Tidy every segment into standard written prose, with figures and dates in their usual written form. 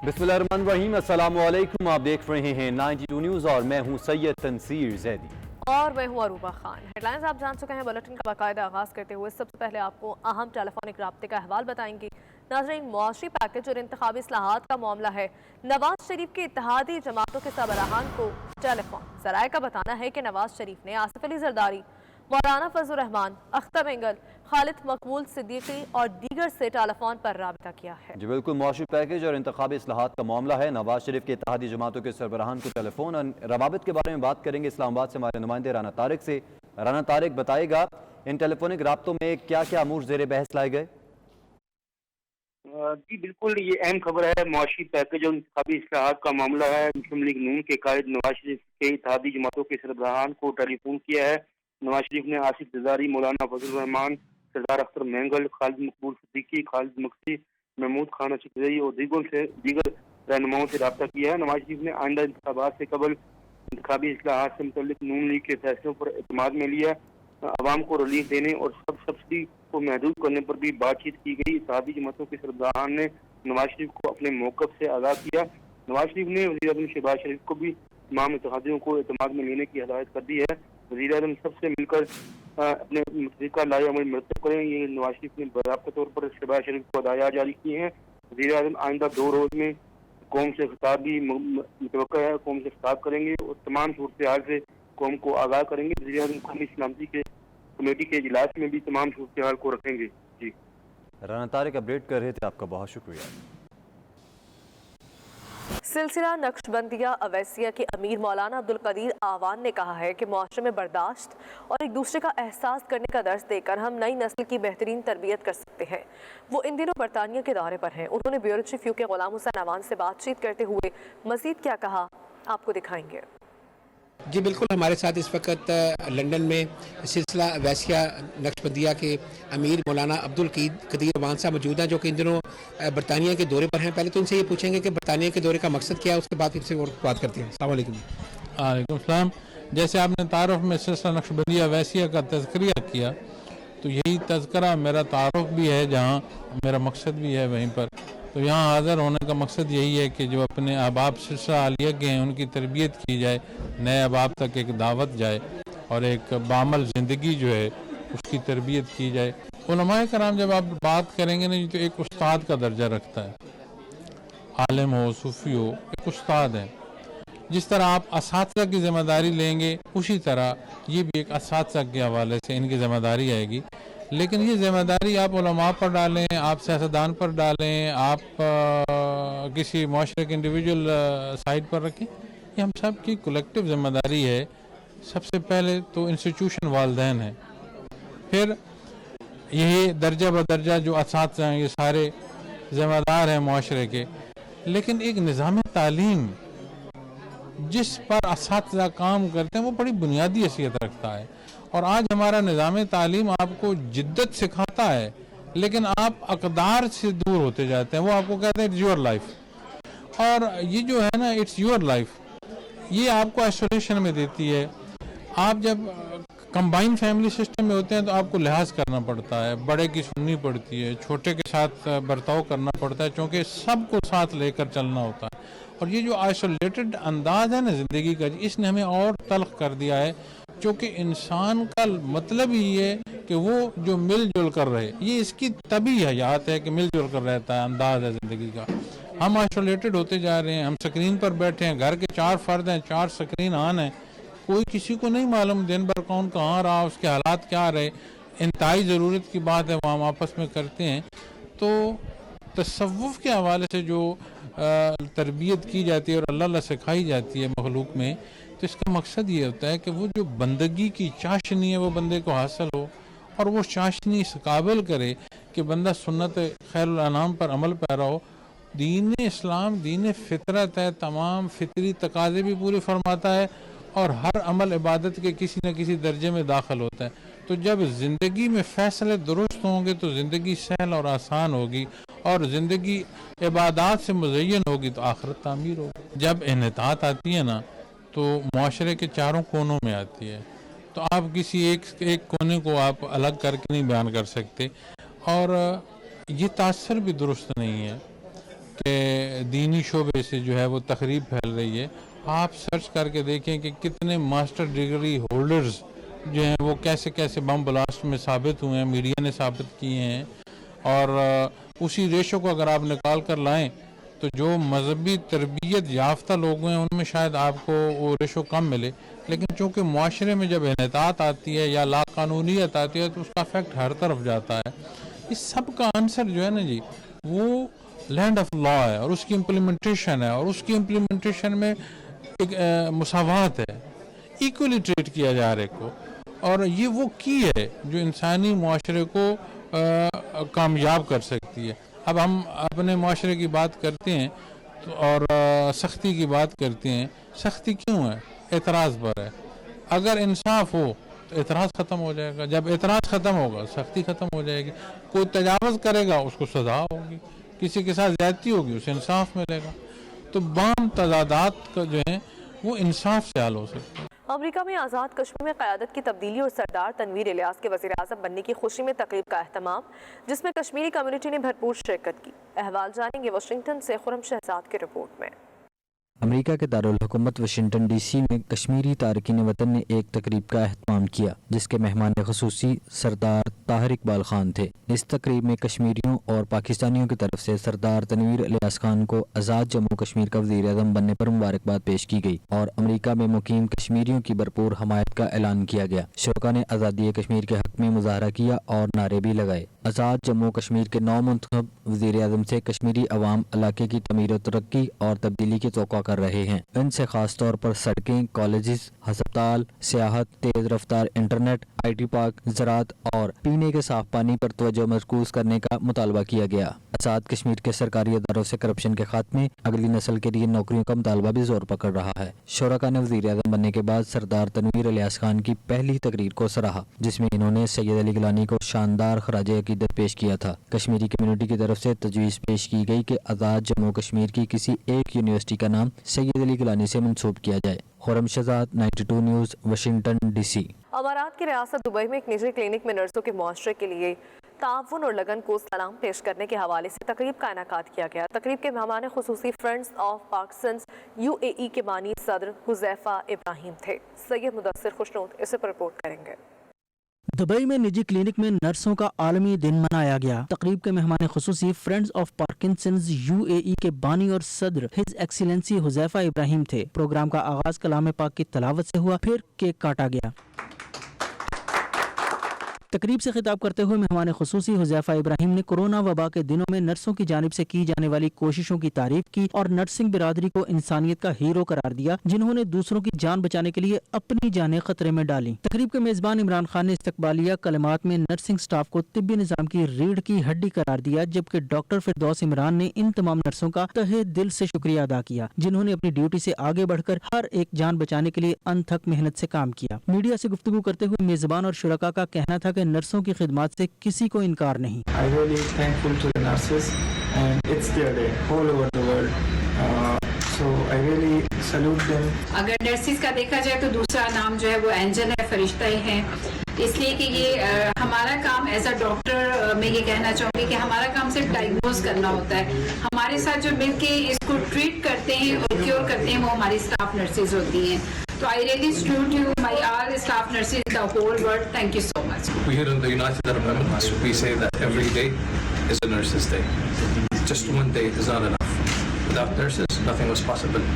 बिस्मिल्लाहिर्रहमानिर्रहीम, अस्सलाम वालेकुम। आप देख रहे हैं 92 न्यूज़ और मैं हूं सैयद तनसीर जैदी और मैं हूं अरूबा खान। हेडलाइंस आप जान चुके हैं। बुलेटिन का बाकायदा आगाज़ करते हुए सबसे पहले आपको अहम टेलीफोनिक राब्ते का अहवाल बताएंगे। नाज़रीन, मुआशी पैकेज और इंतखाबी इस्लाहात का मामला है। नवाज शरीफ के इत्तेहादी जमातों के सरबराहान को टेलीफोन। ज़राए का बताना है कि नवाज शरीफ ने आसिफ अली जरदारी, मौलाना फजल रहमान, अख्तर एंगल, खालिद मकबूल सिद्दीकी और दीगर से टेलीफोन पर राबिता किया है। जी बिल्कुल, मुआशी पैकेज और इंतखाबी इस्लाहात का मामला है। नवाज शरीफ के इत्तेहादी जमातों के सरबराहान को टेलीफोन और रवाबित के बारे में बात करेंगे इस्लामाबाद से हमारे नुमाइंदे राना तारिक से। राना तारिक, बताएगा इन टेलीफोनिक राब्तों में क्या क्या अमूर ज़ेर बहस लाए गए? जी बिल्कुल, ये अहम खबर है। मुआशी पैकेज और इंतखाबी इस्लाहात का मामला है। मुस्लिम लीग नून के कायद नवाज शरीफ के इत्तेहादी जमातों के सरबराहान को टेलीफोन किया है। नवाज शरीफ ने आसिफ जरदारी, मौलाना फजल रहमान, सरदार अख्तर मेंगल, खालिद मकबूल सिद्दीकी, खालिद मक्सी, महमूद खान अशरफी और दीगर रहनुमाओं से रब्ता किया है। नवाज शरीफ ने आइंदा इंतखाबात से कबल इंतखाबी इस्लाहात से मुतल्लिक नून लीग के फैसलों पर एतमाद में लिया। आवाम को रिलीफ देने और सब्सिडी को महदूद करने पर भी बातचीत की गई। इत्तेहादी जमातों के सरबराहान ने नवाज शरीफ को अपने मौक़िफ़ से आगाह किया। नवाज शरीफ ने वज़ीर-ए-आज़म शहबाज शरीफ को भी तमाम इत्तेहादियों को एतमाद में लेने की हिदायत कर दी है। वज़ीर-ए-आज़म सबसे मिलकर अपने मुतफ़िक़ा लाए अमल मरतब करें, ये नवाज शरीफ ने बाज़ाब्ता तौर पर शहबाज शरीफ को हदायत जारी की हैं। वज़ीर-ए-आज़म आइंदा 2 रोज़ में कौम से खिताब भी मुतवक्का है, कौम से खिताब करेंगे और तमाम सूरत हाल से कौम को आगाह करेंगे। वज़ीर-ए-आज़म कौमी सलामती के कमेटी के इजलास में भी तमाम सूरत हाल को रखेंगे। जी राना तारिक अपडेट कर रहे थे, आपका बहुत शुक्रिया। सिलसिला नक्शबंदिया अवैसिया के अमीर मौलाना अब्दुल कदीर आवान ने कहा है कि मुआशरे में बर्दाश्त और एक दूसरे का एहसास करने का दर्स देकर हम नई नस्ल की बेहतरीन तरबियत कर सकते हैं। वो इन दिनों बरतानिया के दौरे पर हैं। उन्होंने bureau chief UK Ghulam Hussain Awan से बातचीत करते हुए मजीद क्या कहा, आपको दिखाएंगे। जी बिल्कुल, हमारे साथ इस वक्त लंदन में सिलसिला वैसिया नक्शबंदिया के अमीर मौलाना अब्दुल कदीर अवान साहब मौजूद हैं, जो कि इन दिनों बरतानिया के दौरे पर हैं। पहले तो इनसे ये पूछेंगे कि बरतानिया के दौरे का मकसद क्या है, उसके बाद फिर से और बात करते हैं। अस्सलाम वालेकुम। वालेकुम सलाम। जैसे आपने तारुफ में सिलसिला नक्शबंदिया वैसिया का तज़किरा किया, तो यही तज़किरा मेरा तारुफ भी है, जहाँ मेरा मकसद भी है वहीं पर। तो यहाँ हाज़िर होने का मकसद यही है कि जो अपने अहबाब सिलसिला आलिया के हैं उनकी तरबियत की जाए, नए अहबाब तक एक दावत जाए और एक बामल ज़िंदगी जो है उसकी तरबियत की जाए। उलमाए कराम जब आप बात करेंगे ना, तो एक उस्ताद का दर्जा रखता है। आलिम हो, सूफ़ी हो, एक उस्ताद है। जिस तरह आप असातिज़ा की ज़िम्मेदारी लेंगे, उसी तरह ये भी एक असातिज़ा के हवाले से इनकी ज़िम्मेदारी आएगी। लेकिन ये ज़िम्मेदारी आप उलमा पर डालें, आप सियासतदान पर डालें, आप किसी माशरे के इंडिविजुअल साइड पर रखें, ये हम सब की कलेक्टिव ज़िम्मेदारी है। सबसे पहले तो इंस्टीट्यूशन वालिदैन है, फिर यही दर्जा बदर्जा जो असातिज़ा हैं ये सारे ज़िम्मेदार हैं माशरे के। लेकिन एक निज़ाम तालीम जिस पर असातिज़ा काम करते हैं वो बड़ी बुनियादी हैसियत रखता है। और आज हमारा निज़ाम तालीम आपको जिद्दत सिखाता है, लेकिन आप अक़दार से दूर होते जाते हैं। वो आपको कहते हैं इट्स योर लाइफ, और ये जो है ना इट्स योर लाइफ, ये आपको आइसोलेशन में देती है। आप जब कंबाइन फैमिली सिस्टम में होते हैं तो आपको लिहाज करना पड़ता है, बड़े की सुननी पड़ती है, छोटे के साथ बर्ताव करना पड़ता है, क्योंकि सबको साथ लेकर चलना होता है। और ये जो आइसोलेटेड अंदाज है ना ज़िंदगी का, इसने हमें और तल्ख कर दिया है, क्योंकि इंसान का मतलब ही ये कि वो जो मिलजुल कर रहे, ये इसकी तभी हयात है कि मिलजुल कर रहता है, अंदाज है ज़िंदगी का। हम आइसोलेटेड होते जा रहे हैं, हम स्क्रीन पर बैठे हैं, घर के 4 फर्द हैं, 4 स्क्रीन ऑन है, कोई किसी को नहीं मालूम दिन भर कौन कहाँ रहा, उसके हालात क्या रहे। इंतहाई ज़रूरत की बात है वो हम आपस में करते हैं। तो तसव्वुफ़ के हवाले से जो तरबियत की जाती है और अल्लाह सिखाई जाती है मखलूक में, तो इसका मकसद ये होता है कि वो जो बंदगी की चाशनी है वो बंदे को हासिल हो, और वो चाशनी इस काबिल करे कि बंदा सुन्नत खैरुल अनाम पर अमल पैरा हो। दीन इस्लाम दीन फितरत है, तमाम फितरी तकाज़े भी पूरे फरमाता है, और हर अमल इबादत के किसी न किसी दर्जे में दाखिल होता है। तो जब ज़िंदगी में फ़ैसले दुरुस्त होंगे तो ज़िंदगी सहल और आसान होगी, और ज़िंदगी इबादत से मुज़य्यन होगी तो आखिरत तामीर होगी। जब इन्हितात आती है ना, तो मुआशरे के चारों कोनों में आती है, तो आप किसी एक कोने को आप अलग करके नहीं बयान कर सकते, और ये तासर भी दुरुस्त नहीं है। کہ دینی شعبے سے جو ہے وہ تخریب پھیل رہی ہے. آپ سرچ کر کے دیکھیں کہ کتنے ماسٹر ڈگری ہولڈرز جو ہیں وہ کیسے کیسے بم بلاسٹ میں ثابت ہوئے ہیں, میڈیا نے ثابت کیے ہیں. اور اسی ریشو کو اگر آپ نکال کر لائیں تو جو مذہبی تربیت یافتہ لوگ ہیں ان میں شاید آپ کو وہ ریشو کم ملے, لیکن چونکہ معاشرے میں جب انحطاط آتی ہے یا لا قانونیت آتی ہے تو اس کا افیکٹ ہر طرف جاتا ہے. اس سب کا آنسر جو ہے نا جی وہ لینڈ آف لا ہے اور اس کی امپلیمنٹیشن ہے, اور اس کی امپلیمنٹیشن میں ایک مساوات ہے, ایکولی ٹریٹ کیا جا رہے کو, اور یہ وہ کی ہے جو انسانی معاشرے کو کامیاب کر سکتی ہے. اب ہم اپنے معاشرے کی بات کرتے ہیں اور سختی کی بات کرتے ہیں. سختی کیوں ہے؟ اعتراض پر ہے. اگر انصاف ہو تو اعتراض ختم ہو جائے گا, جب اعتراض ختم ہوگا سختی ختم ہو جائے گی. کوئی تجاوز کرے گا اس کو سزا ہوگی, کسی کے ساتھ زیادتی ہوگی اسے انصاف ملے گا. تو بام تضادات کا جو ہیں وہ انصاف سے حل ہو سکتا ہے. امریکہ میں آزاد کشمیر میں قیادت کی تبدیلی اور سردار تنویر الیاس کے وزیر اعظم بننے کی خوشی میں تقریب کا اہتمام, جس میں کشمیری کمیونٹی نے بھرپور شرکت کی. احوال جانیں گے واشنگٹن سے خرم شہزاد کی رپورٹ میں. امریکہ کے دارالحکومت واشنگٹن ڈی سی میں کشمیری تارکین وطن نے ایک تقریب کا اہتمام کیا جس کے مہمان خصوصی سردار طاہر اقبال خان تھے. اس تقریب میں کشمیریوں اور پاکستانیوں کی طرف سے سردار تنویر الیاس خان کو آزاد جموں کشمیر کا وزیر اعظم بننے پر مبارکباد پیش کی گئی اور امریکہ میں مقیم کشمیریوں کی بھرپور حمایت کا اعلان کیا گیا. شرکاء نے آزادی کشمیر کے حق میں مظاہرہ کیا اور نعرے بھی لگائے. آزاد جموں کشمیر کے نو منتخب وزیر اعظم سے کشمیری عوام علاقے کی تعمیر و ترقی اور تبدیلی کی توقع کر رہے ہیں. ان سے خاص طور پر سڑکیں, کالجز, ہسپتال, سیاحت, تیز رفتار انٹرنیٹ, آئی ٹی پارک, زراعت اور پینے کے صاف پانی پر توجہ مرکوز کرنے کا مطالبہ کیا گیا. آزاد کشمیر کے سرکاری اداروں سے کرپشن کے خاتمے, اگلی نسل کے لیے نوکریوں کا مطالبہ بھی زور پکڑ رہا ہے. شرکاء نے وزیر اعظم بننے کے بعد سردار تنویر الیاس خان کی پہلی تقریر کو سراہا جس میں انہوں نے سید علی گیلانی کو شاندار خراج عقیدت پیش کیا تھا. کشمیری کمیونٹی کی طرف سے تجویز پیش کی گئی کہ آزاد جموں کشمیر کی کسی ایک یونیورسٹی کا نام سید علی گیلانی سے منسوب کیا جائے. Khurram Shahzad, 92 News, Washington D C. امارات کی ریاست دبئی میں ایک نجی کلینک میں نرسوں کے معاشرے کے لیے تعاون اور لگن کو سلام پیش کرنے کے حوالے سے تقریب کا انعقاد کیا گیا. تقریب کے مہمان خصوصی فرینڈز آف پارکنسنز UAE کے بانی صدر حذیفہ ابراہیم تھے. سید مدثر خوشنود اسے پر رپورٹ کریں گے. دبئی میں نجی کلینک میں نرسوں کا عالمی دن منایا گیا. تقریب کے مہمان خصوصی فرینڈز آف پارکنسنز UAE کے بانی اور صدر ہز ایکسیلنسی حذیفہ ابراہیم تھے. پروگرام کا آغاز کلام پاک کی تلاوت سے ہوا, پھر کیک کاٹا گیا. تقریب سے خطاب کرتے ہوئے مہمان خصوصی حذیفہ ابراہیم نے کورونا وبا کے دنوں میں نرسوں کی جانب سے کی جانے والی کوششوں کی تعریف کی اور نرسنگ برادری کو انسانیت کا ہیرو قرار دیا جنہوں نے دوسروں کی جان بچانے کے لیے اپنی جانیں خطرے میں ڈالیں. تقریب کے میزبان عمران خان نے استقبالیہ کلمات میں نرسنگ سٹاف کو طبی نظام کی ریڑھ کی ہڈی قرار دیا, جبکہ ڈاکٹر فردوس عمران نے ان تمام نرسوں کا تہہ دل سے شکریہ ادا کیا جنہوں نے اپنی ڈیوٹی سے آگے بڑھ کر ہر ایک جان بچانے کے لیے انتھک محنت سے کام کیا. میڈیا سے گفتگو کرتے ہوئے میزبان اور شرکاء کا کہنا تھا کہ نرسوں کی خدمات سے کسی کو انکار نہیں. I really thankful to the nurses and it's their day all over the world. So I really salute them. اگر نرسز کا دیکھا جائے تو دوسرا نام جو ہے وہ اینجل ہے, فرشتہ ہیں, اس لیے کہ یہ ہمارا کام ایز اے ڈاکٹر میں یہ کہنا چاہوں گی کہ ہمارا کام صرف ڈائگنوز کرنا ہوتا ہے. ہمارے ساتھ جو مل کے اس کو ٹریٹ کرتے ہیں اور کیور کرتے ہیں وہ ہماری اسٹاف نرسز ہوتی ہیں. So I really salute you, my all staff nurses, the whole world. Thank you so much. We here in the United Arab Emirates, we say that every day is a nurse's day. Just one day is not enough. Without nurses, nothing was possible.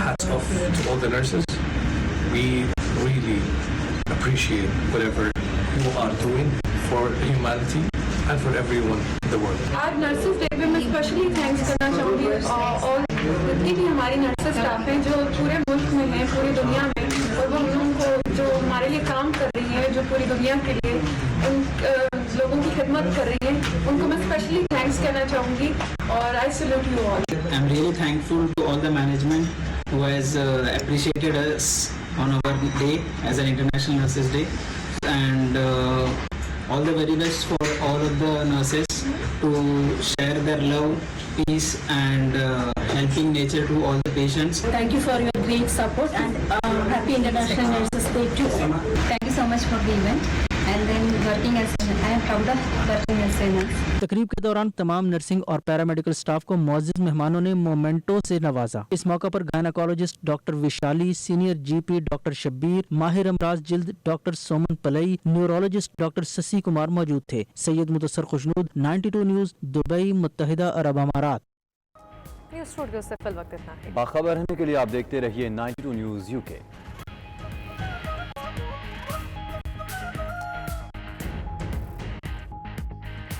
Hats off to all the nurses. We really appreciate whatever you are doing for humanity and for everyone in the world. آج nurses day پہ میں especially thanks کرنا چاہوں گی اور جتنی بھی ہماری نرسز اسٹاف ہیں جو پورے ملک میں ہیں, پوری دنیا میں, اور وہ ہم کو جو ہمارے لیے کام کر رہی ہیں, جو پوری دنیا کے لیے ان لوگوں کی خدمت کر رہی ہیں, ان کو میں اسپیشلی تھینکس کہنا چاہوں گی اور I salute you all. I'm really thankful to all the management who has appreciated us on our day as an International Nurses Day, and all the very best for all of the nurses to share their love, peace and helping nature to all the patients. Thank you for your great support and happy International Nurses Day too. Thank you so much for the event and then working as I am proud of working as a nurse. तकरीब के दौरान तमाम nursing और paramedical staff को मौजूद मेहमानों ने memento से नवाजा। इस मौका पर gynaecologist doctor Vishali, senior GP doctor Shabbir, माहिर अमराज जिल्द डॉक्टर सोमन पलई, न्यूरोलॉजिस्ट डॉक्टर शशि कुमार मौजूद थे। सैयद मुतसर खुशनूद, 92 न्यूज़, दुबई, मुत्तहिदा अरब अमारात। न्यूज़ स्टूडियो से फिल वक्त इतना है। बाखबर रहने के लिए आप देखते रहिए 92 न्यूज़ UK।